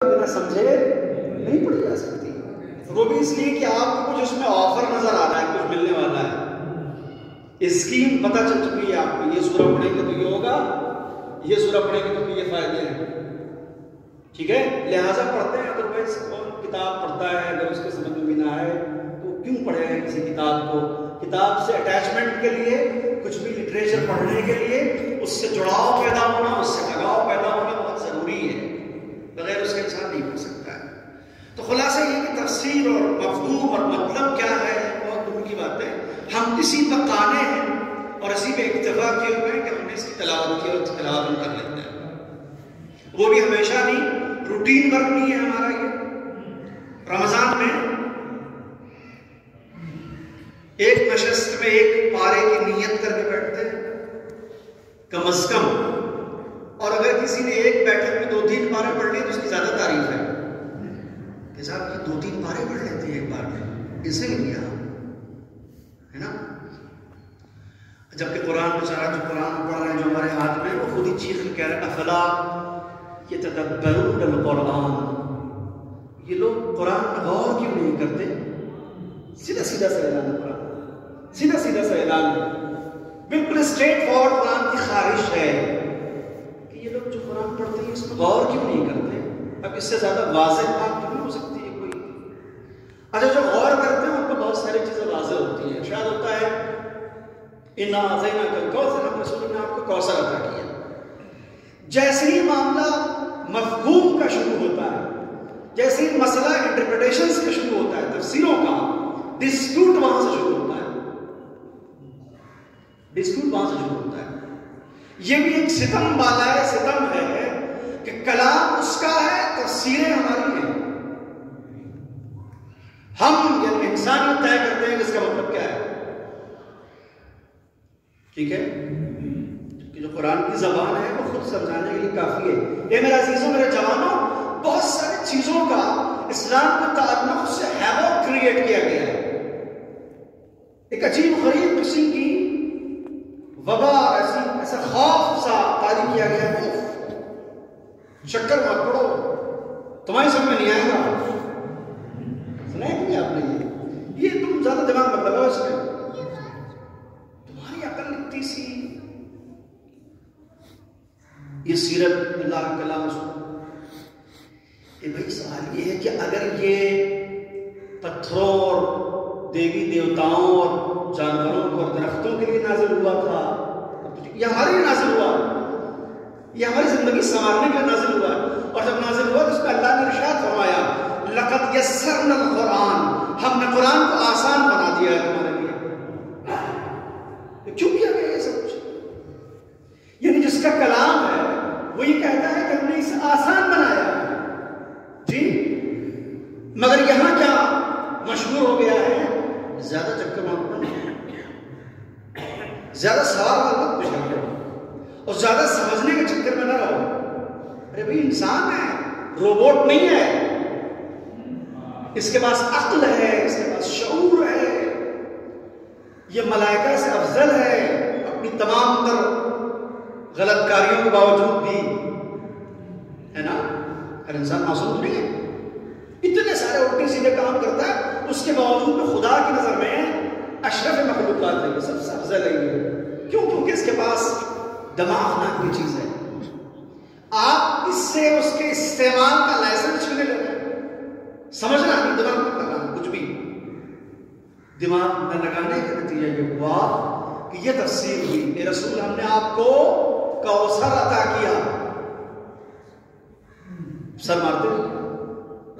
بنا سمجھے نہیں پڑھی جا سکتی. وہ بھی اس لیے کہ آپ کو کچھ اس میں آفر نظر آ رہا ہے, کچھ ملنے والا ہے, اسکیم پتہ چل چکی ہے آپ کو, یہ سورہ پڑھیں گے تو یہ ہوگا, یہ سورہ پڑھیں گے تو یہ فائدے ہیں. ٹھیک ہے, لہٰذا پڑھتے ہیں. ادروائز کون کتاب پڑھتا ہے اگر اس کے سمجھ میں بھی نہ آئے تو کیوں پڑھے ہیں کسی کتاب کو؟ کتاب سے اٹیچمنٹ کے لیے, کچھ بھی لٹریچر پڑھنے کے لیے اس سے جڑاؤ پیدا ہونا, اس سے لگاؤ پیدا ہونا بہت ضروری ہے, بغیر اس کے انسان نہیں پڑھ سکتا ہے. تو خلاصہ یہ کہ تفسیر اور مفہوم اور مطلب کیا ہے بہت دور کی بات ہے. ہم اسی پر قانے ہیں اور اسی پہ اکتفا کیے ہوئے ہیں کہ ہم نے اس کی تلاوت کی اور تلاوت ہم کر لیتے ہیں. وہ بھی ہمیشہ نہیں, روٹین ورک نہیں ہے ہمارا. یہ رمضان میں ایک نشست میں ایک پارے کی نیت کر کے بیٹھتے ہیں کم از کم, اور اگر کسی نے ایک بیٹھک میں 2-3 پارے پڑھ لیے تو اس کی زیادہ تعریف ہے کہ صاحب یہ 2-3 پارے پڑھ لیتے ہیں ایک بار میں, اسے بھی کیا ہے نا. جبکہ قرآن بیچارہ جو قرآن پڑھ رہے ہیں جو ہمارے ہاتھ میں, وہ خود ہی چیخ کہہ رہے ہیں افلا یتدبرون القرآن, یہ لوگ قرآن پر غور کیوں نہیں کرتے؟ سیدھا سیدھا سا اعلان ہے قرآن, سیدھا سیدھا سا اعلان ہے, بالکل اسٹریٹ فارورڈ قرآن کی خواہش ہے کہ یہ لوگ جو قرآن پڑھتے ہیں اس پر غور کیوں نہیں کرتے. اب اس سے زیادہ واضح بات نہیں ہو سکتی ہے کوئی. اچھا, جو غور کرتے ہیں ان کو بہت ساری چیزیں واضح ہوتی ہیں. شاید ہوتا ہے انا اعطیناک الکوثر, ہم رسول نے آپ کو کوثر عطا کیا. جیسے ہی معاملہ مفہوم کا شروع ہوتا ہے, جیسے ہی مسئلہ انٹرپریٹیشنز کا شروع ہوتا ہے, تفسیروں کا ڈسپیوٹ وہاں سے شروع ہوتا ہے, ڈسپیوٹ وہاں سے شروع ہوتا ہے. یہ بھی ایک ستم بالائے ستم ہے کہ کلام اس کا ہے, تفسیریں ہماری ہیں. ہم یعنی انسانیت طے کرتے ہیں کہ اس کا مطلب کیا ہے. ٹھیک ہے, کہ جو قرآن کی زبان ہے وہ خود سمجھانے کے لیے کافی ہے. اے میرے عزیزوں, میرے جوانوں, بہت ساری چیزوں کا اسلام کے تعلق سے ہیوک کریٹ کیا گیا ہے. ایک عجیب غریب قسم کی وبا, ایسا خوف سا طاری کیا گیا ہے. شکر مت پڑو, تمہاری سمجھ میں نہیں آئے گا. سنا ہے کہ آپ نے یہ تم زیادہ دماغ مت لگاؤ اس میں, تمہاری عقل اتنی سی. یہ سیرت اللہ کا کلام بھائی, سوال یہ ہے کہ اگر یہ پتھروں اور دیوی دیوتاؤں اور جانوروں کو اور درختوں کے لیے نازل ہوا تھا, یہ ہمارے لیے نازل ہوا, یہ ہماری زندگی سنوارنے کے لیے نازل ہوا. اور جب نازل ہوا تو اس پہ اللہ نے ارشاد فرمایا لقد یسرنا القرآن, ہم نے قرآن کو آسان بنا دیا ہے تمہارے لیے. کیوں کیا گیا یہ سب کچھ؟ یعنی جس کا کلام ہے وہ یہ کہتا ہے کہ ہم نے اسے آسان بنایا ہے. جی, مگر یہاں کیا مشہور ہو گیا ہے, زیادہ چکر مت, زیادہ سوال مت پوچھو اور زیادہ سمجھنے کے چکر میں نہ رہو. ارے بھائی, انسان ہے, روبوٹ نہیں ہے. اس کے پاس عقل ہے, اس کے پاس شعور ہے, یہ ملائکہ سے افضل ہے اپنی تمام تر غلط کاریوں کے باوجود بھی, ہے نا. ہر انسان معصوم نہیں ہے, اتنے سارے الٹے سیدھے کام کرتا ہے, اس کے باوجود بھی خدا کی نظر میں اشرف مخلوقات ہے, سب سے افضل ہے. کیوں؟ کیونکہ اس کے پاس دماغ نام کی چیز ہے. آپ اس سے اس کے استعمال کا لائسنس چھینے لگے. سمجھنا نہیں, دماغ مت لگانا کچھ بھی. دماغ نہ لگانے کا نتیجہ یہ ہوا کہ یہ تفسیر ہوئی کہ رسول ہم نے آپ کو کوثر عطا کیا. سر مارتے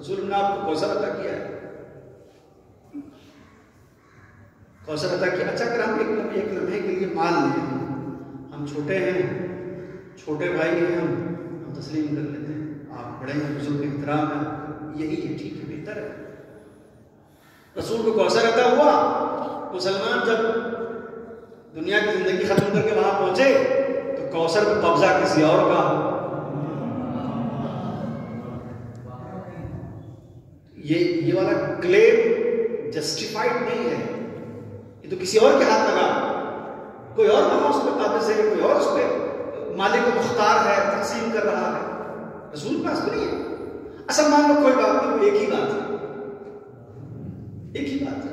رسول نے آپ کو کوثر عطا کیا ہے, کوثر عطا کیا. اچھا, اگر ہم ایک لمحے کے لیے مان لیں ہم چھوٹے ہیں, چھوٹے بھائی ہیں, ہم تسلیم کر لیتے ہیں, آپ بڑے ہیں, بزرگ احترام ہے, یہی ہے, ٹھیک ہے, بہتر ہے. رسول کو کوثر عطا ہوا, مسلمان جب دنیا کی زندگی ختم کر کے وہاں پہنچے تو کوثر پہ قبضہ کسی اور کا. یہ والا کلیم جسٹیفائڈ نہیں ہے, یہ تو کسی اور کے ہاتھ لگا, کوئی اور وہاں اس پہ قابض ہے, کوئی اور اس پہ مالک و مختار ہے, تقسیم کر رہا ہے. رسول پاس تو نہیں ہے. اصل مان لو کوئی بات نہیں، وہ ایک ہی بات ہے، ایک ہی بات ہے،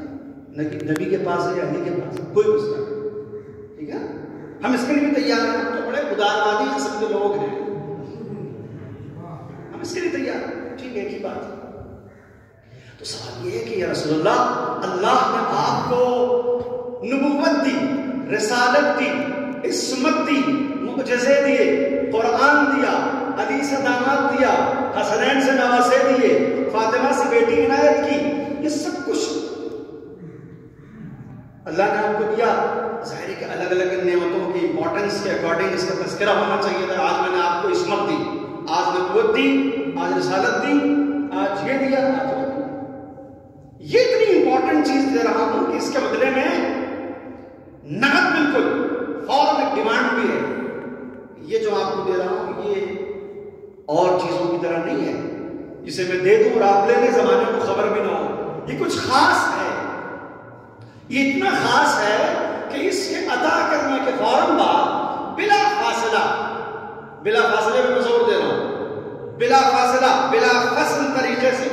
نبی کے پاس ہے یا علی کے پاس ہے، کوئی مسئلہ نہیں، ٹھیک ہے؟ ہم اس کے لیے بھی تیار ہیں، ہم تو بڑے اداروادی قسم کے لوگ ہیں، ہم اس کے لیے تیار ہیں، ٹھیک ہے، ایک ہی بات ہے۔ تو سوال یہ ہے کہ یا رسول اللہ، اللہ نے آپ کو نبوت دی، رسالت دی، عصمت دی، معجزے دیے، قرآن دیا، علی سے داماد دیا، حسنین سے نواسے دیے، فاطمہ سے بیٹی عنایت کی، یہ سب کچھ اللہ نے آپ کو دیا۔ ظاہر ہے کہ الگ الگ نعمتوں کی امپورٹنس کے اکارڈنگ اس کا تذکرہ ہونا چاہیے تھا۔ آج میں نے آپ کو عصمت دی، آج نبوت دی، آج رسالت دی، آج یہ دیا، آج وہ دیا، یہ اتنی امپورٹنٹ چیز دے رہا ہوں کہ اس کے بدلے میں نقد بالکل فوراً ایک ڈیمانڈ بھی ہے۔ یہ جو آپ کو دے رہا ہوں یہ اور چیزوں کی طرح نہیں ہے جسے میں دے دوں اور آپ لے لیں، زمانے کو خبر بھی نہ ہو۔ یہ کچھ خاص ہے، یہ اتنا خاص ہے کہ اس کے عطا کرنے کے فوراً بعد بلا فاصلہ میں زور دے رہا ہوں، بلا فاصلہ بلا فصل طریقے سے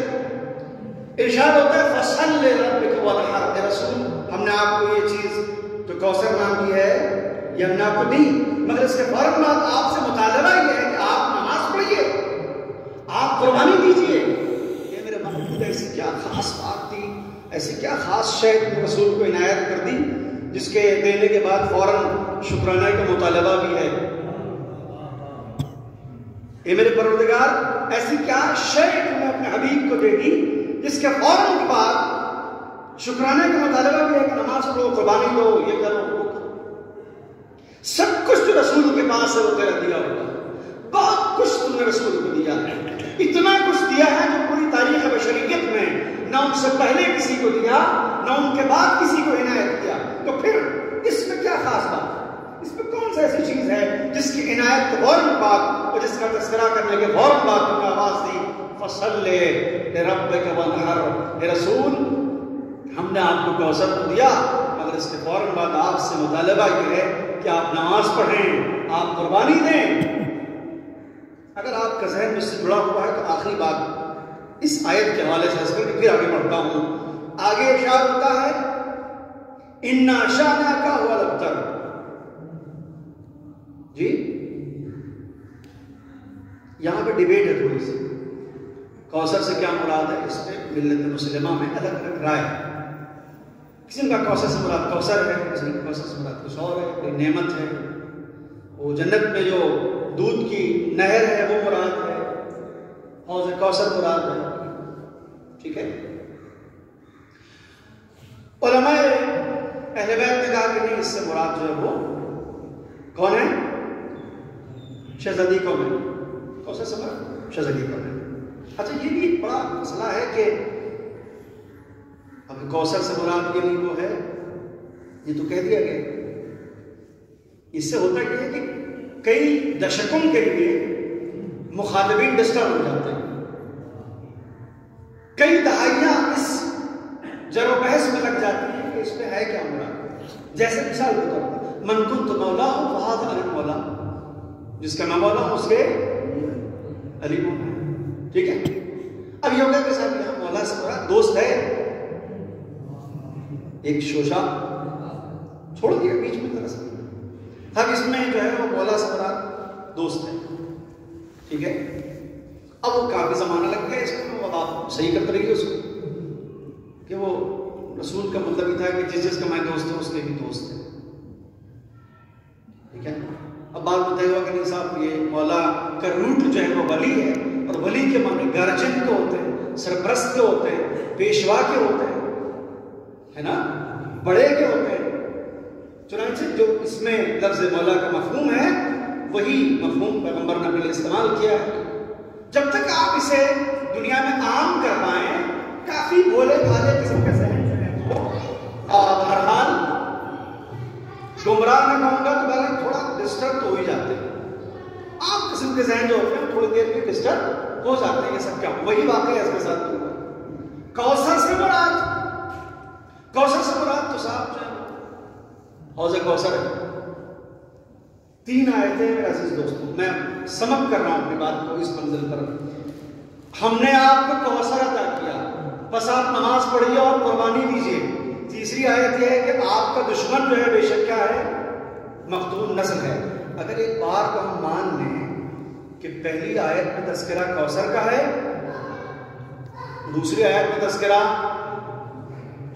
ارشاد ہوتا ہے فصل لربک وانحر۔ اے رسول، ہم نے آپ کو یہ چیز جو کوثر نام کی ہے یہ ہم نے آپ کو دی، مگر اس کے فوراً بعد آپ سے مطالبہ یہ ہے کہ آپ نماز پڑھیے، آپ قربانی دیجیے۔ یہ میرے محبوب، ایسی کیا خاص بات تھی، ایسی کیا خاص شے رسول کو عنایت کر دی جس کے دینے کے بعد فوراً شکرانے کا مطالبہ بھی ہے۔ اے میرے پروردگار، ایسی کیا شے تم نے اپنے حبیب کو دے دی جس کے فوراً کے بعد شکرانے کا مطالبہ بھی ہے کہ نماز پڑھو، قربانی دو، یہ کرو، وہ کرو۔ سب کچھ جو رسول کے پاس ہے وہ تیرا دیا ہوگا، بہت کچھ تم نے رسول کو دیا ہے، اتنا کچھ دیا ہے جو پوری تاریخ بشریت میں نہ ان سے پہلے کسی کو دیا، نہ ان کے بعد کسی کو عنایت کیا۔ تو پھر اس میں کیا خاص بات ہے؟ اس میں کون سی ایسی چیز ہے جس کی عنایت کے فوراً بعد اور جس کا تذکرہ کرنے کے فوراً بعد تم نے آواز دی فصل لربک وانحر؟ اے رسول، ہم نے آپ کو کوثر کو دیا، مگر اس کے فوراً بعد آپ سے مطالبہ یہ ہے کہ آپ نماز پڑھیں، آپ قربانی دیں۔ اگر آپ کا ذہن مجھ سے جڑا ہوا ہے تو آخری بات اس آیت کے حوالے سے پھر آگے بڑھتا ہوں۔ آگے ارشاد ہوتا ہے اِنَّا شَأْنَكَ هُوَ الْأَبْتَرُ۔ جی یہاں پہ ڈیبیٹ ہے تھوڑی سی، کوثر سے کیا مراد ہے؟ اس پہ ملت مسلمہ میں الگ الگ رائے۔ کسی کا کوثر سے مراد کوثر ہے، کسی کا کوثر سے مراد کچھ اور ہے، کوئی نعمت ہے، وہ جنت میں جو دودھ کی نہر ہے وہ مراد ہے، حوض کوثر مراد ہے، ٹھیک ہے؟ علماء اہل بیت نے کہا کہ نہیں، اس سے مراد جو ہے وہ کون ہے؟ شہزادی قوم ہے، کوثر سے مراد شہزادی قوم ہے۔ اچھا، یہ بھی ایک بڑا مسئلہ ہے کہ اب کوثر سے مراد یہ نہیں وہ ہے، یہ تو کہہ دیا گیا۔ اس سے ہوتا یہ ہے کہ کئی دشکوں کے لیے مخاطبین ڈسٹرب ہو جاتے ہیں، کئی دہائیاں اس جر و بحث میں لگ جاتی ہیں کہ اس میں ہے کیا مراد۔ جیسے مثال کے طور پر من کنت مولا ہوں فہذا علی مولا، جس کا میں مولا ہوں اس کے علی مولا، ٹھیک ہے؟ اب یہ ہوگا کہ صاحب یہاں مولا سے مراد دوست ہے، ایک شوشا چھوڑ دیا بیچ میں دراصل، اب اس میں جو ہے وہ مولا سے مراد دوست ہے، ٹھیک ہے؟ اب وہ کافی زمانہ لگ گیا اس میں، اب آپ صحیح کرتے رہیے اس کو کہ وہ رسول کا مطلب یہ تھا کہ جس کا میں دوست ہوں اس کے بھی دوست ہے، ٹھیک ہے؟ اب بات بتائی ہوا کہ نہیں صاحب یہ مولا کا روٹ جو ہے وہ ولی ہے، اور ولی کے معنی گارجن کے ہوتے ہیں، سرپرست کے ہوتے ہیں، پیشوا کے ہوتے ہیں، ہے نا، بڑے کے ہوتے ہیں۔ چنانچہ جو اس میں لفظ مولا کا مفہوم ہے وہی مفہوم پیغمبر نے اپنے استعمال کیا ہے۔ جب تک آپ اسے دنیا میں عام کر پائیں، کافی بھولے بھالے قسم کے ذہن جو ہے ہر حال گمراہ نہ کہوں گا تو بہت تھوڑا ڈسٹرب تو ہو ہی جاتے ہیں، عام قسم کے ذہن جو ہوتے ہیں تھوڑی دیر میں ڈسٹرب ہو جاتے ہیں۔ یہ سب کیا وہی واقعہ ہے اس کے ساتھ ہوا۔ کوثر سے مراد تو صاحب جو ہے حوض کوثر ہے۔ 3 آیتیں میرے عزیز دوستوں، میں سمپ کر رہا ہوں اپنی بات کو اس منزل پر۔ ہم نے آپ کو کوثر عطا کیا، بس آپ نماز پڑھیے اور قربانی دیجیے۔ تیسری آیت یہ ہے کہ آپ کا دشمن جو ہے بے شک کیا ہے؟ مقتول نسل ہے۔ اگر ایک بار کو ہم مان لیں کہ پہلی آیت میں تذکرہ کوثر کا ہے، دوسری آیت میں تذکرہ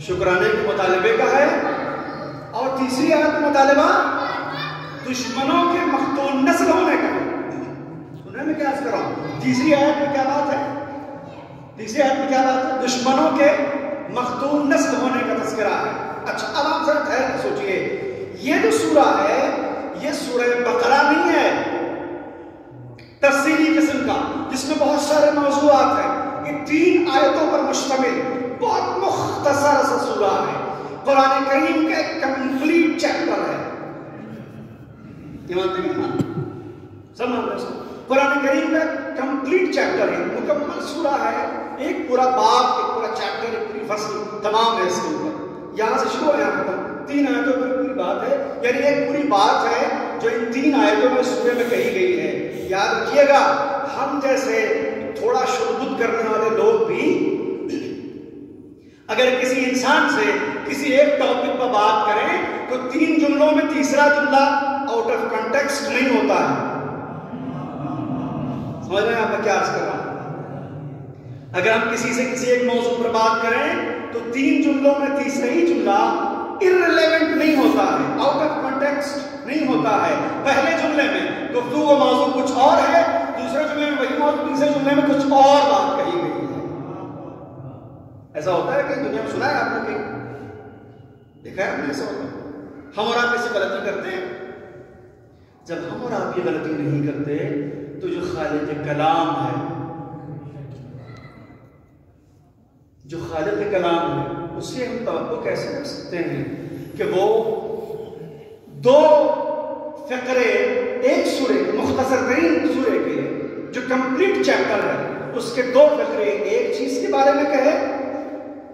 شکرانے کے مطالبے کا ہے، اور تیسری آیت میں مطالبہ دشمنوں کے مقتول نسل ہونے کا ہے، سننے میں کیا عرض کر رہا ہوں؟ تیسری آیت میں کیا بات ہے؟ تیسری آیت میں کیا بات ہے؟ دشمنوں کے مقتول نسل ہونے کا تذکرہ ہے۔ اچھا اب آپ ذرا ٹھہر کے سوچئے، یہ جو سورہ ہے یہ سورہ بقرہ نہیں ہے تفصیلی قسم کا جس میں بہت سارے موضوعات ہیں، یہ 3 آیتوں پر مشتمل بہت مختصر سا سورہ ہے، قرآن کریم کا ایک کمپلیٹ چیپٹر ہے۔ یہ مانتے ہیں قرآن کریم کا کمپلیٹ چیپٹر ہے، مکمل سورہ ہے، ایک پورا باب، ایک پورا چیپٹر، ایک پوری فصل تمام ہے اس کے اوپر، یہاں سے شروع ہے یہاں ختم، 3 آیتوں پر پوری بات ہے، یعنی ایک پوری بات ہے جو ان 3 آیتوں میں سورے میں کہی گئی ہے۔ یاد رکھیے گا، ہم جیسے تھوڑا شعبد کرنے والے لوگ بھی اگر کسی انسان سے کسی ایک ٹاپک پر بات کریں تو 3 جملوں میں تیسرا جملہ آؤٹ آف کنٹیکسٹ نہیں ہوتا ہے۔ سمجھ رہے ہیں آپ میں کیا عرض کر رہا ہوں؟ اگر ہم کسی سے کسی ایک موضوع پر بات کریں تو 3 جملوں میں تیسرا ہی جملہ irrelevant نہیں ہوتا ہے، آؤٹ آف کنٹیکسٹ نہیں ہوتا ہے۔ پہلے جملے میں گفتگو کا موضوع کچھ اور ہے، دوسرے جملے میں وہی موضوع، تیسرے جملے میں کچھ اور بات کہی گئی ہے۔ ایسا ہوتا ہے کہ دنیا میں سنا ہے آپ نے کہیں؟ دیکھا ہے آپ نے ایسا ہوتا ہے؟ ہم اور آپ ایسی غلطی کرتے ہیں؟ جب ہم اور آپ یہ غلطی نہیں کرتے تو جو خالق کلام ہے، جو خالق کلام ہے، اس سے ہم توقع کیسے کر سکتے ہیں کہ وہ 2 فقرے ایک سورے، مختصر ترین سورے کے جو کمپلیٹ چیپٹر ہے اس کے 2 فقرے ایک چیز کے بارے میں کہے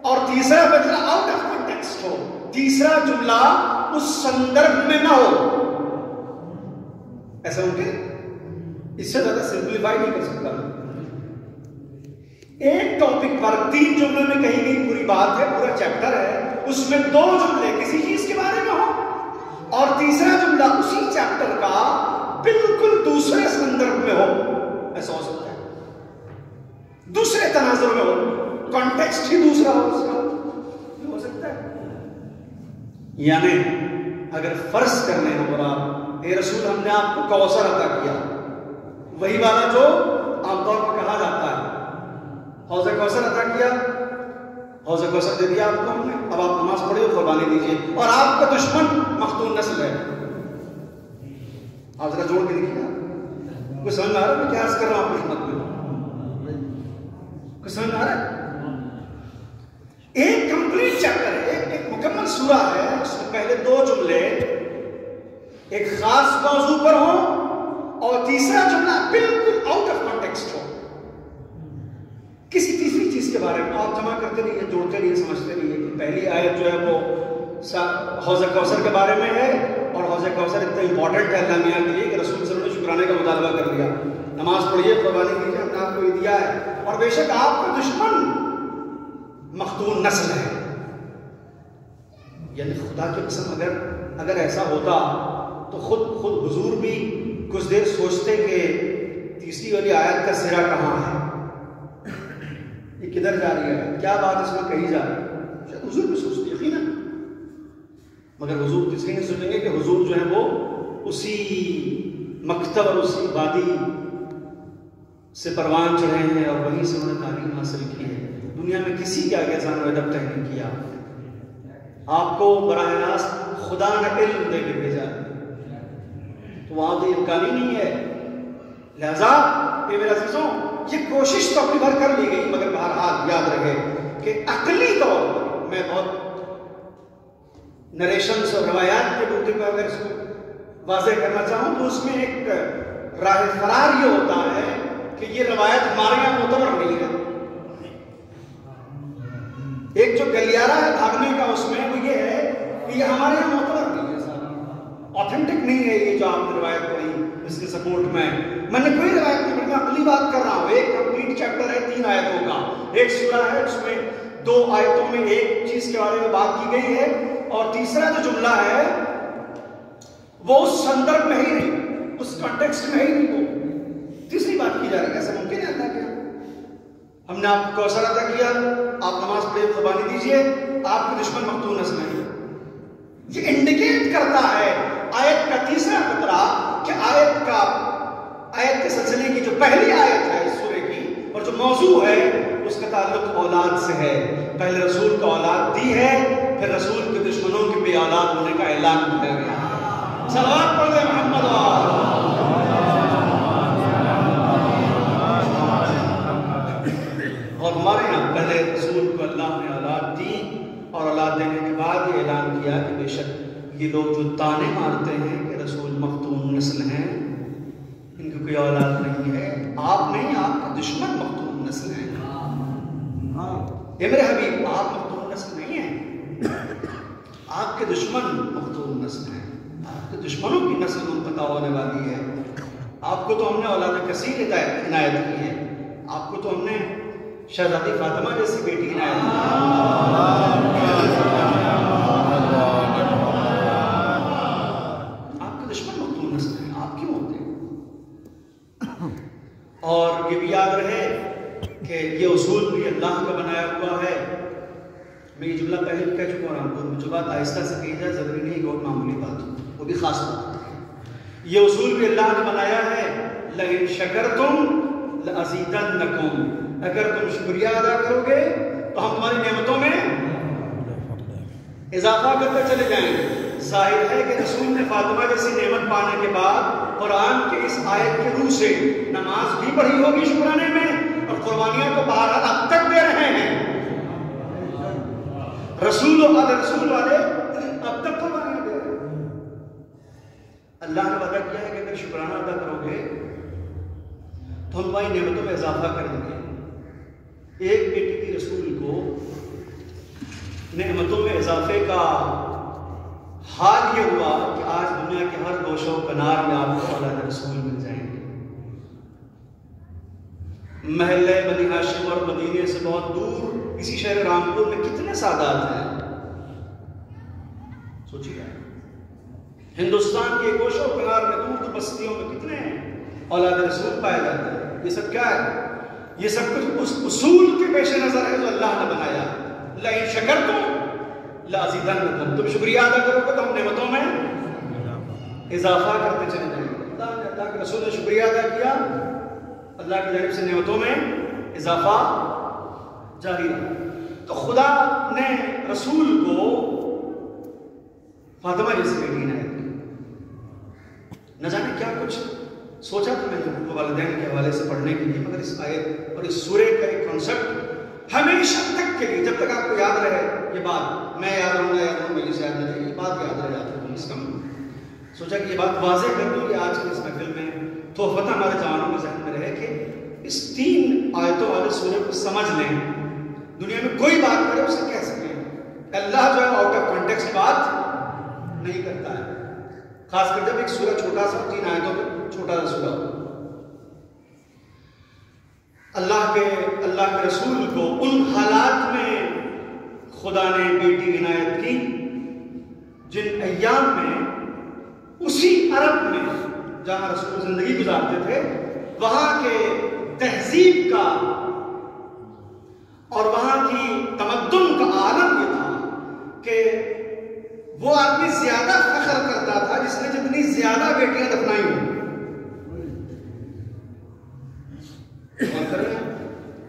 اور تیسرا فقرہ آؤٹ آف کنٹیکسٹ ہو، تیسرا جملہ اس سندرب میں نہ ہو؟ ایسا ممکن؟ اس سے زیادہ سمپلیفائی نہیں کر سکتا۔ ایک ٹاپک پر 3 جملے میں کہی گئی پوری بات ہے، پورا چیپٹر ہے، اس میں 2 جملے کسی چیز کے بارے میں ہو اور تیسرا جملہ اسی چیپٹر کا بالکل دوسرے سندرب میں ہو۔ ایسا ہو سکتا ہے؟ دوسرے تناظر میں ہو، کانٹیکسٹ ہی دوسرا ہو اس کا، یہ ہو سکتا ہے؟ یعنی اگر فرض کر لیں ہم اور آپ، اے رسول ہم نے آپ کو کوثر عطا کیا، وہی والا جو عام طور پر کہا جاتا ہے، حوض کوثر عطا کیا، حوض کوثر دے دیا آپ کو ہم نے، اب آپ نماز پڑھیے، قربانی دیجیے، اور آپ کا دشمن مقتول نسل ہے۔ آپ ذرا جوڑ کے دیکھیے، کوئی سمجھ میں آ رہا ہے میں کیا عرض کر رہا ہوں آپ کی خدمت میں؟ کوئی سمجھ میں آ رہا ہے؟ ایک کمپلیٹ چیپٹر ہے، ایک مکمل سورہ ہے، اس میں پہلے 2 جملے ایک خاص موضوع پر ہوں اور تیسرا جملہ بالکل آؤٹ آف کانٹیکسٹ ہو، کسی تیسری چیز کے بارے میں۔ آپ جمع کرتے رہیے، جوڑتے رہیے، سمجھتے رہیے کہ پہلی آیت جو ہے وہ حوض کوثر کے بارے میں ہے، اور حوض کوثر اتنا امپورٹنٹ ہے اللہ میاں کے لیے کہ رسول صلی اللہ علیہ وسلم نے شکرانے کا مطالبہ کر لیا، نماز پڑھیے، قربانی دیجیے، ہم نے آپ کو یہ دیا ہے، اور بے شک آپ کا دشمن مقتول نسل ہے۔ یعنی خدا کی قسم اگر ایسا ہوتا تو خود حضور بھی کچھ دیر سوچتے کہ تیسری والی آیت کا سرا کہاں ہے، یہ کدھر جا رہی ہے، کیا بات اس میں کہی جا رہی ہے؟ شاید حضور بھی سوچتے یقیناً، مگر حضور اس لیے نہیں سوچیں گے کہ حضور جو ہے وہ اسی مکتب اور اسی وادی سے پروان چڑھے ہیں اور وہیں سے انہوں نے تعلیم حاصل کی ہے، دنیا میں کسی کے آگے ذہن و ادب تک نہیں کیا۔ آپ کو براہ راست خدا نے علم دے کے بھیجا، تو وہاں تو امکان ہی نہیں ہے۔ لہذا اے میرے عزیزوں، یہ کوشش تو اپنی بھر کر لی گئی، مگر بہرحال یاد رہے کہ عقلی طور پر میں بہت نریشنز اور روایات کے بوتے پر اگر اس کو واضح کرنا چاہوں تو اس میں ایک راہ فرار یہ ہوتا ہے کہ یہ روایت ہمارے یہاں معتبر نہیں ہے۔ ایک جو گلیارہ ہے بھاگنے کا اس میں وہ یہ ہے کہ یہ ہمارے یہاں معتبر نہیں ہے، آتھینٹک نہیں ہے یہ جو آپ نے روایت پڑھی، اس کے سپورٹ میں نے کوئی روایت نہیں پڑھی، میں عقلی بات کر رہا ہوں، ایک کمپلیٹ چیپٹر ہے 3 آیتوں کا، ایک سورہ ہے اس میں 2 آیتوں میں ایک چیز کے بارے میں بات کی گئی ہے، اور تیسرا جو جملہ ہے وہ اس سندرب میں ہی نہیں، اس کانٹیکسٹ میں ہی نہیں، وہ تیسری بات کی جا رہی ہے۔ ایسا ممکن ہے اللہ کیا؟ ہم نے آپ کو کوثر عطا کیا، آپ نماز پڑھے قربانی دیجئے، آپ کے دشمن مقتول نسل ہیں۔ یہ انڈیکیٹ کرتا ہے آیت کا تیسرا فقرہ کہ آیت کے سلسلے کی جو پہلی آیت ہے اس سورے کی اور جو موضوع ہے اس کا تعلق اولاد سے ہے۔ پہلے رسول کو اولاد دی ہے، پھر رسول کے دشمنوں کے بے اولاد ہونے کا اعلان کیا گیا۔ صلوات پڑھ دیں محمد اور ہمارے یہاں پہلے رسول کو اللہ نے اولاد دی اور اولاد دینے کے بعد یہ اعلان کیا کہ بے شک یہ لوگ جو تانے مارتے ہیں کہ رسول مختون نسل ہیں، ان کی کوئی اولاد نہیں ہے، آپ نہیں، آپ کے دشمن مختون نسل ہیں۔ یہ میرے حبیب، آپ مختون نسل نہیں ہیں، آپ کے دشمن مختون نسل ہیں، آپ کے دشمنوں کی نسل منتقل ہونے والی ہے۔ آپ کو تو ہم نے اولاد کثیر عنایت کی ہے، آپ کو تو ہم نے شہزادی فاطمہ جیسی بیٹی عنایت کی ہے۔ آپ کے دشمن مختون نسل ہیں، آپ کیوں ہوتے ہیں؟ اور یہ بھی یاد رہے کہ یہ اصول بھی اللہ کا بنایا ہوا ہے۔ میں یہ جملہ پہلے بھی کہہ چکا ہوں، رامپور میں جو بات آہستہ سے کہی جائے ضروری نہیں کہ وہ معمولی بات ہو، وہ بھی خاص بات ہے۔ یہ اصول بھی اللہ نے بنایا ہے، لَإِن شَكَرْتُمْ لَأَزِيدَنَّكُمْ، اگر تم شکریہ ادا کرو گے تو ہم تمہاری نعمتوں میں اضافہ کرتے چلے جائیں گے۔ ظاہر ہے کہ رسول نے فاطمہ جیسی نعمت پانے کے بعد قرآن کے اس آیت کے روح سے نماز بھی پڑھی ہوگی شکرانے میں، اور قربانیاں تو بہرحال اب تک دے رہے ہیں، رسول والے اب تک قربانیاں دے رہے ہیں۔ اللہ نے وعدہ کیا ہے کہ اگر شکرانہ ادا کرو گے تو ہم تمہاری نعمتوں میں اضافہ کر دیں گے۔ ایک بیٹی کی رسول کو نعمتوں میں اضافے کا حال یہ ہوا کہ آج دنیا کے ہر گوشہ و کنار میں آپ کو اولاد رسول مل جائیں گے۔ محلہ بنی ہاشم اور مدینے سے بہت دور اسی شہر رامپور میں کتنے سادات ہیں، سوچیے ہندوستان کے گوشہ و کنار میں دور دور بستیوں میں کتنے اولاد رسول پائے جاتے ہیں۔ یہ سب کیا ہے؟ یہ سب کچھ اس اصول کے پیش نظر ہے جو اللہ نے بنایا۔ لَإِن شَكَرْتُمْ لَأَزِيدَنَّكُمْ، تم شکریہ ادا کرو گے تو ہم نعمتوں میں اضافہ کرتے چلے جائیں گے۔ اللہ کے رسول نے شکریہ ادا کیا، اللہ کی جانب سے نعمتوں میں اضافہ جاری رہا۔ تو خدا نے رسول کو فاطمہ جیسی بیٹی عنایت کی۔ نہ جانے کیا کچھ سوچا تھا میں نے والدین کے حوالے سے پڑھنے کے لیے، مگر اس آیت اور اس سورے کا ایک کانسیپٹ ہمیشہ تک کے لیے، جب تک آپ کو یاد رہے یہ بات، میں یاد رہوں گا میری سے یاد رہے، یہ بات یاد رہے آپ کو کم از کم، سوچا کہ یہ بات واضح کر دوں کہ آج کی اس محفل میں تحفۃ ہمارے جوانوں کے ذہن میں رہے کہ اس 3 آیتوں والے سورے کو سمجھ لیں، دنیا میں کوئی بات کرے اسے کہہ سکیں۔ اللہ جو ہے آؤٹ آف کانٹیکسٹ بات نہیں کرتا ہے، خاص کر جب ایک سورہ چھوٹا سا 3 آیتوں میں چھوٹا سا سورہ ہو۔ اللہ کے رسول کو ان حالات میں خدا نے بیٹی عنایت کی جن ایام میں اسی عرب میں جہاں رسول زندگی گزارتے تھے، وہاں کے تہذیب کا اور وہاں کی تمدن کا عالم یہ تھا کہ وہ آدمی زیادہ فخر کرتا تھا جس نے جتنی زیادہ بیٹیاں دفنائی ہوں۔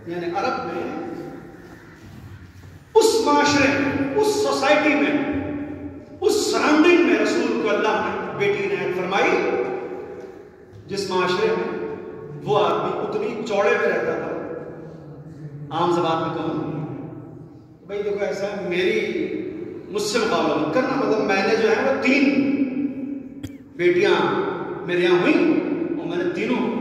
یعنی عرب میں اس معاشرے میں، اس سوسائٹی میں، اس سراؤنڈنگ میں رسول کو اللہ نے بیٹی عنایت فرمائی جس معاشرے میں وہ آدمی اتنی چوڑے میں رہتا تھا۔ عام زبان میں کہوں بھائی دیکھو ایسا میری مجھ سے مقابلہ مت کرنا، مطلب میں نے جو ہے وہ 3 بیٹیاں میرے یہاں ہوئیں اور میں نے تینوں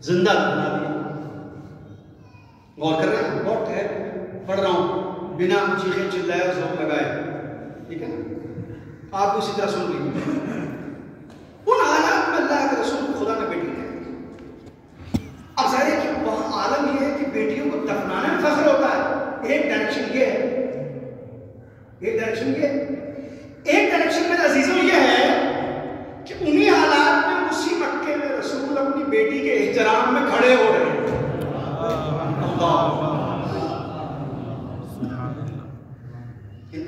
زندہ بنا دیا۔ غور کر رہے ہیں، بہت ہے پڑھ رہا ہوں بنا چیخیں چلائے اور ذوق لگائے، ٹھیک ہے نا، آپ اسی طرح سن لیجیے۔ ان حالات میں اللہ کے رسول خدا نے بیٹی ہے، ایک ڈائریکشن یہ، ایک ڈائریکشن میں عزیزوں یہ ہے کہ انہی حالات میں اسی مکے میں رسول اپنی بیٹی کے احترام میں کھڑے ہو رہے ہیں.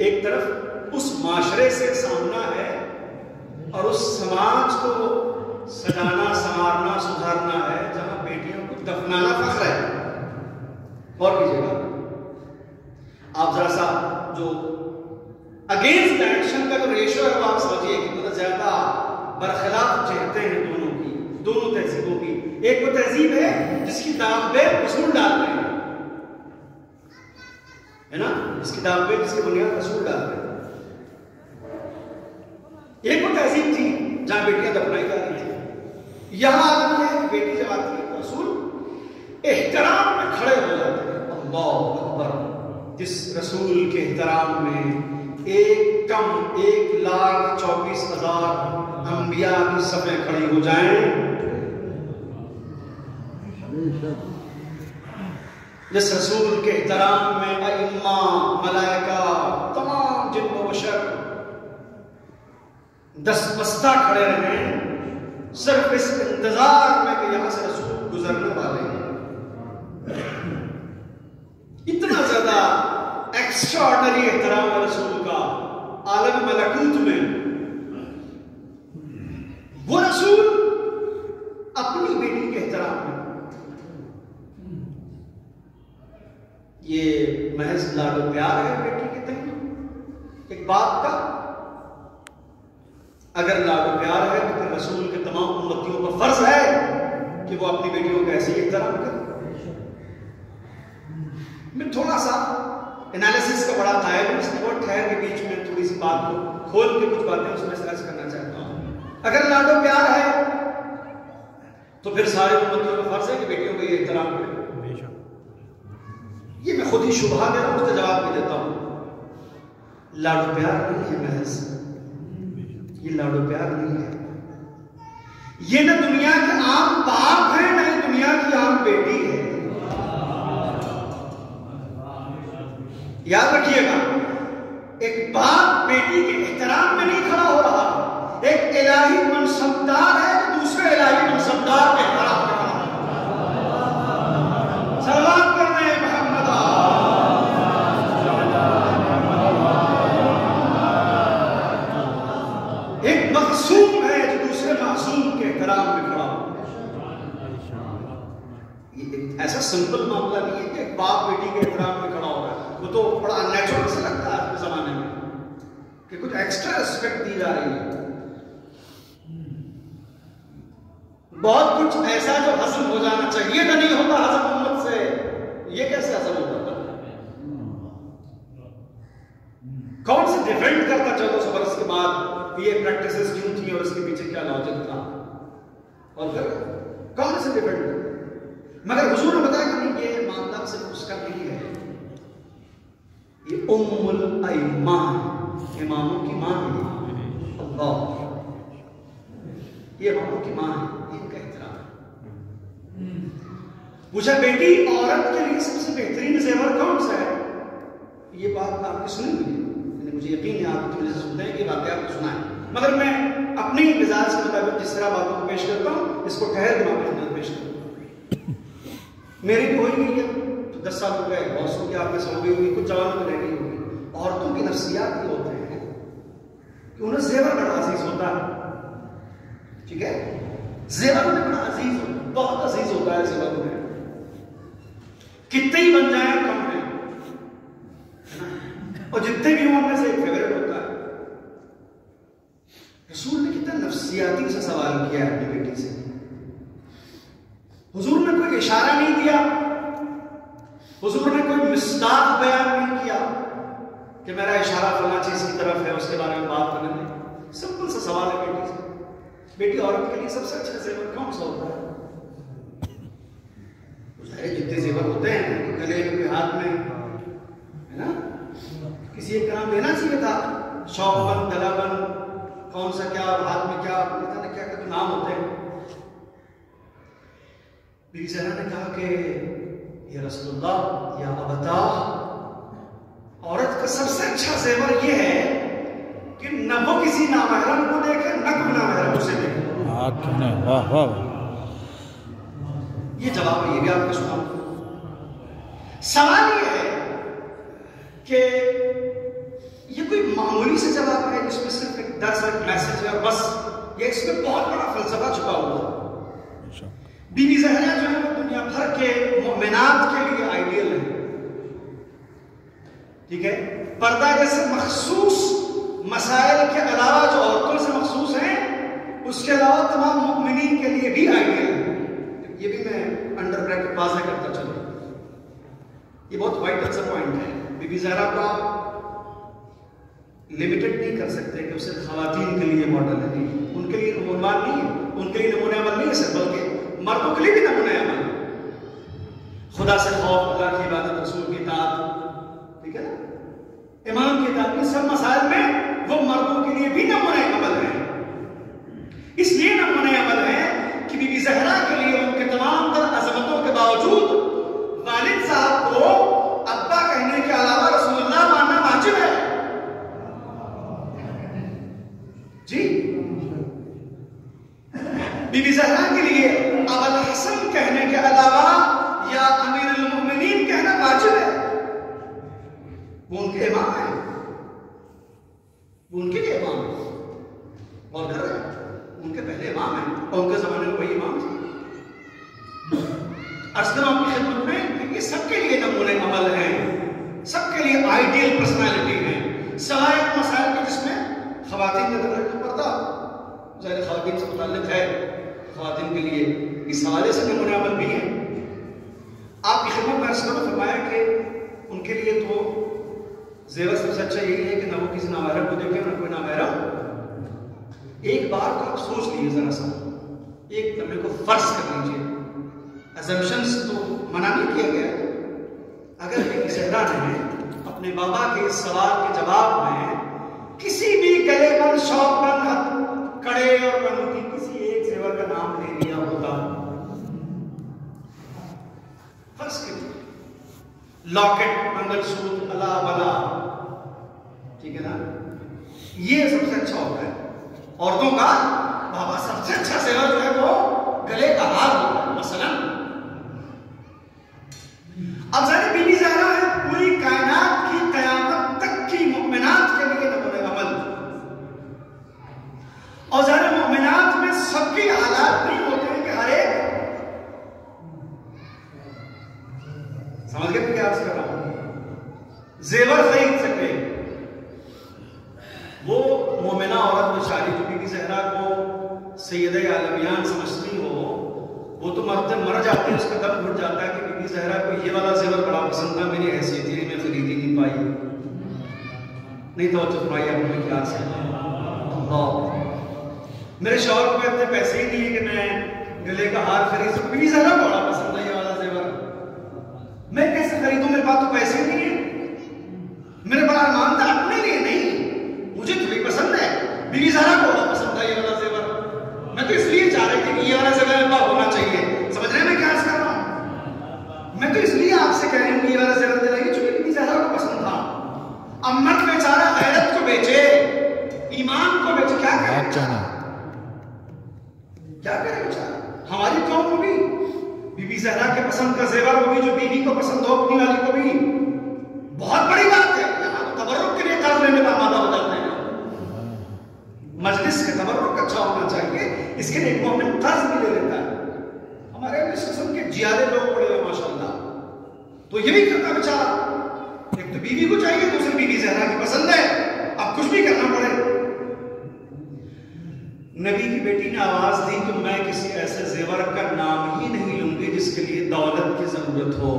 ایک طرف اس معاشرے سے سامنا ہے اور اس سماج کو سجانا سنوارنا سدھارنا ہے جہاں بیٹیوں کو دفنانا فخر ہے. اور کیجیے گا آپ ذرا سا جو اگینسٹ ڈائریکشن کا جو ریشو ہے وہ آپ سمجھیے کہ بہت زیادہ برخلاف چہتے ہیں دونوں کی، دونوں تہذیبوں کی. ایک وہ تہذیب ہے جس کی داغ پہ رسول ڈال رہے ہیں، ہے نا، اس کی داغ پہ جس کی بنیاد رسول ڈال رہے ہیں. ایک وہ تہذیب تھی جہاں بیٹیاں دفنائی جا رہی تھی. یہاں آدمی ہے بیٹی جب آتی ہے رسول احترام میں کھڑے ہو جاتے ہیں. اللہ اکبر. جس رسول کے احترام میں ایک کم 1,24,000 انبیاء کی صفیں کھڑی ہو جائیں، جس رسول کے احترام میں ائمہ، ملائکہ، تمام جن و بشر دست بستہ کھڑے رہیں صرف اس انتظار میں کہ یہاں سے رسول گزرنے والے ہیں. اتنا زیادہ ایکسٹرا آرڈنری احترام ہے رسول کا عالم ملکوت میں. وہ رسول اپنی بیٹی کے احترام میں، یہ محض لاڈ و پیار ہے بیٹی کے تئیں ایک باپ کا. اگر لاڈ و پیار ہے تو پھر رسول کے تمام امتیوں پر فرض ہے کہ وہ اپنی بیٹیوں کا ایسے ہی احترام کریں. میں تھوڑا سا انالیسس کا بڑا قائل ہوں، اس کے بعد ٹھہر کے بیچ میں تھوڑی سی بات کو کھول کے کچھ باتیں اس میں سرچ کرنا چاہتا ہوں. اگر لاڈ و پیار ہے تو پھر سارے امتیوں کا فرض ہے کہ بیٹیوں کو یہ احترام کریں. یہ میں خود ہی شبہ دے رہا ہوں، اس کا جواب بھی دیتا ہوں. لاڈو پیار نہیں ہے محض، یہ لاڈو پیار نہیں ہے. یہ نہ دنیا کے عام باپ ہے نہ ہی دنیا کی عام بیٹی ہے. یاد رکھیے گا، ایک باپ بیٹی کے احترام میں نہیں کھڑا ہو رہا، ایک الہی منصبدار ہے جو دوسرے الہی منصبدار کے احترام میں کھڑا ہے. سلام کرنے محمد ایک معصوم ہے جو دوسرے معصوم کے احترام میں کھڑا ہو. یہ ایسا سمپل معاملہ نہیں ہے کہ ایک باپ بیٹی کے احترام میں کھڑا ہو رہا ہے. وہ تو بڑا نیچرل سے لگتا ہے آج کے زمانے میں کہ کچھ ایکسٹرا ریسپیکٹ دی جا رہی ہے. بہت کچھ ایسا جو ہضم ہو جانا چاہیے تھا نہیں ہوتا ہضم امت سے. یہ کیسے ہضم ہوتا تھا؟ کون سے ڈیفینڈ کرتا 1400 برس کے بعد یہ پریکٹسز کیوں تھی اور اس کے پیچھے کیا لاجک تھا، اور پھر کون سے ڈیفینڈ کرتا؟ مگر حضور نے بتایا کہ نہیں، یہ معاملہ صرف اس کا نہیں ہے، یہ ام الائمہ ہے، اماموں کی ماں ہے. اللہ، یہ اماموں کی ماں ہے، ان کا احترام ہے. پوچھا بیٹی عورت کے لیے سب سے بہترین زیور کون سا ہے؟ یہ بات آپ کی سنی ہوئی ہے، مجھے یقین ہے آپ کی وجہ سے سنتے ہیں کہ واقعہ آپ کو سنا ہے. مگر میں اپنی مزاج کے مطابق جس طرح باتوں کو پیش کرتا ہوں اس کو ٹھہر کے میں پیش کرتا ہوں. میری بھی ہوئی گئی ہے تو 10 سال ہو گئے، بہت سو کی آپ میں سے ہو گئی ہوگی، کچھ جوانوں میں رہ گئی ہوگی. عورتوں کی نفسیات یہ ہوتے ہیں کہ انہیں زیور بڑا عزیز ہوتا ہے. ٹھیک ہے، زیور انہیں بڑا عزیز ہوتا ہے، بہت عزیز ہوتا ہے زیور انہیں. کتنے ہی بن جائیں کم ہے، اور جتنے بھی ہوں ان میں سے ایک فیوریٹ ہوتا ہے. رسول نے کتنا نفسیاتی سے سوال کیا ہے اپنی بیٹی سے. حضور نے کوئی اشارہ نہیں دیا، حضور نے کوئی مصداق بیان نہیں کیا کہ میرا اشارہ فلاں چیز کی طرف ہے اس کے بارے میں بات کرنے میں. سمپل سا سوال ہے بیٹی سے. بیٹی عورت کے لیے سب سے اچھا زیور کون سا ہوتا ہے؟ جتنے زیور ہوتے ہیں گلے میں، ہاتھ میں، ہے نا، کسی ایک کا نام لینا چاہیے تھا. شوق بند، گلا بند، کون سا کیا، اور ہاتھ میں کیا، پتہ نہیں کیا کیا نام ہوتے ہیں. بی بی زینب نے کہا کہ یا رسول اللہ یا ابتا، عورت کا سب سے اچھا زیور یہ ہے کہ نہ وہ کسی نامحرم کو دیکھے نہ کوئی نامحرم اسے دیکھے. یہ جواب ہے، یہ بھی آپ کو سناؤں. سوال یہ ہے کہ یہ کوئی معمولی سے جواب ہے جس میں صرف ایک درس ایک میسج ہے اور بس، یہ اس میں بہت بڑا فلسفہ چھپا ہوا ہے. بی بی زہرا جو ہے وہ دنیا بھر کے مومنات کے لیے آئیڈیل ہے. ٹھیک ہے، پردہ جیسے مخصوص مسائل کے علاوہ جو عورتوں سے مخصوص ہیں اس کے علاوہ تمام مومنین کے لیے بھی آئیڈیل ہے. یہ بھی میں انڈر بریکٹ واضح کرتا چلوں. یہ بہت وائٹل سا پوائنٹ ہے. بی بی زہرا کو آپ لمیٹڈ نہیں کر سکتے کہ وہ صرف خواتین کے لیے ماڈل ہے. نہیں، ان کے لیے عنوان نہیں ہے، ان کے لیے نمونہ عمل نہیں ہے صرف، بلکہ مردوں کے لیے بھی نمونہ عمل ہے. خدا سے خوف، اللہ کی عبادت، رسول کی اطاعت، ٹھیک ہے نا، امام کی اطاعت، ان سب مسائل میں وہ مردوں کے لیے بھی نمونہ عمل ہے. اس لیے نمونہ عمل ہے کہ بی بی زہرا کے لیے ان کے تمام تر عظمتوں کے باوجود والد صاحب کو ابا کہنے کے علاوہ رسول اللہ ماننا واجب ہے. جی، بی بی زہرا کے لیے ابو الحسن کہنے کے علاوہ یا امیر المؤمنین کہنا واجب ہے. وہ ان کے امام ہیں، وہ ان کے لیے امام ہیں. اور کر رہے ہیں، ان کے پہلے امام ہیں اور ان کے زمانے میں وہی امام تھے. اسلام کی خدمت میں یہ سب کے لیے نمونہ عمل ہیں، سب کے لیے آئیڈیل پرسنالٹی ہیں، سوائے مسائل کے جس میں خواتین کا پردہ ظاہر خواتین سے متعلق ہے. خواتین کے لیے اس حوالے سے نمونہ عمل بھی ہے. آپ کی خدمت میں اسلام نے فرمایا کہ ان کے لیے تو زیور سب سے اچھا یہی ہے کہ نہ وہ کسی نامحرم کو دیکھے نہ کوئی نامحرم. ایک بار تو آپ سوچ لیجیے ذرا سا، ایک لمحے کو فرض کر لیجیے، assumptions تو منع نہیں کیا گیا. اگر بی بی زہرا نے اپنے بابا کے اس سوال کے جواب میں کسی بھی گلے بند، شوق بند، کڑے اور انگوٹھی کسی ایک زیور کا نام لے لیا ہوتا، فرض کیجیے لاکٹ، منگل سوتر، الا بلا، ٹھیک ہے نا، یہ سب سے اچھا ہوتا ہے. عورتوں کا بابا سب سے اچھا زیور جو ہے وہ گلے کا ہار ہوتا ہے مثلا. اب ظاہر بی بی زہرا ہے پوری کائنات کی قیامت تک کی مومنات کے لیے نمونہ عمل. اور ظاہر مومنات میں سب کے حالات نہیں ہوتے ہیں کہ ہر ایک سمجھ گئے کیا عرض کر رہا ہوں، زیور خرید سکے. وہ مومنہ عورت بیچاری جو بی بی زہرا کو سیدہ عالمیان سمجھتی ہو، وہ تو مرتے مر جاتے ہیں، اس کا دم گھٹ جاتا ہے کہ بی بی زہرا کو یہ والا زیور بڑا پسند تھا، میری حیثیت ہی میں خرید ہی نہیں پائی. نہیں توجہ فرمائی آپ نے کیا سے اللہ، میرے شوہر کو اتنے پیسے ہی نہیں ہے کہ میں گلے کا ہار خرید سکوں. بی بی زہرا کو بڑا پسند ہے یہ والا زیور، میں کیسے خریدوں، میرے پاس تو پیسے نہیں ہیں. میرے بڑا ارمان تھا اپنے لیے نہیں، مجھے تھوڑی پسند ہے. بی بی زہرا کو بڑا پسند تھا یہ والا زیور. میں تو اس لیے چاہ رہی تھی کہ یہ والا زیور میرے پاس ہونا چاہیے. سمجھ رہے ہیں میں کیا عرض کر رہا ہوں؟ میں تو اس لیے آپ سے کہہ رہی ہوں کہ یہ والا زیور دلائیے چونکہ بی بی زہرا کو پسند تھا. اب مرد بیچارہ غیرت کو بیچے، ایمان کو بیچے، کیا کرے بیچارہ؟ کیا کرے بیچارہ؟ ہماری قوم کو بھی بی بی زہرا کے پسند کا زیور، وہ بھی جو بیوی کو پسند ہو اپنی والی کو بھی، بہت بڑی بات ہے. یہاں تو تبرک کے لیے قرض لینے کا آمادہ ہو جاتے ہیں. مجلس کا تبرک اچھا ہونا چاہیے، اس کے لیے ایک مومن قرض بھی لے لیتا ہے. ہمارے اس قسم کے جیادے لوگ پڑے ہوئے ماشاءاللہ، تو یہ بھی کرتا بیچارہ. ایک تو بیوی کو چاہیے، دوسری بی بی زہرا کی پسند ہے، اب کچھ بھی کرنا پڑے. نبی کی بیٹی نے آواز دی کہ میں کسی ایسے زیور کا نام ہی نہیں لوں گی جس کے لیے دولت کی ضرورت ہو.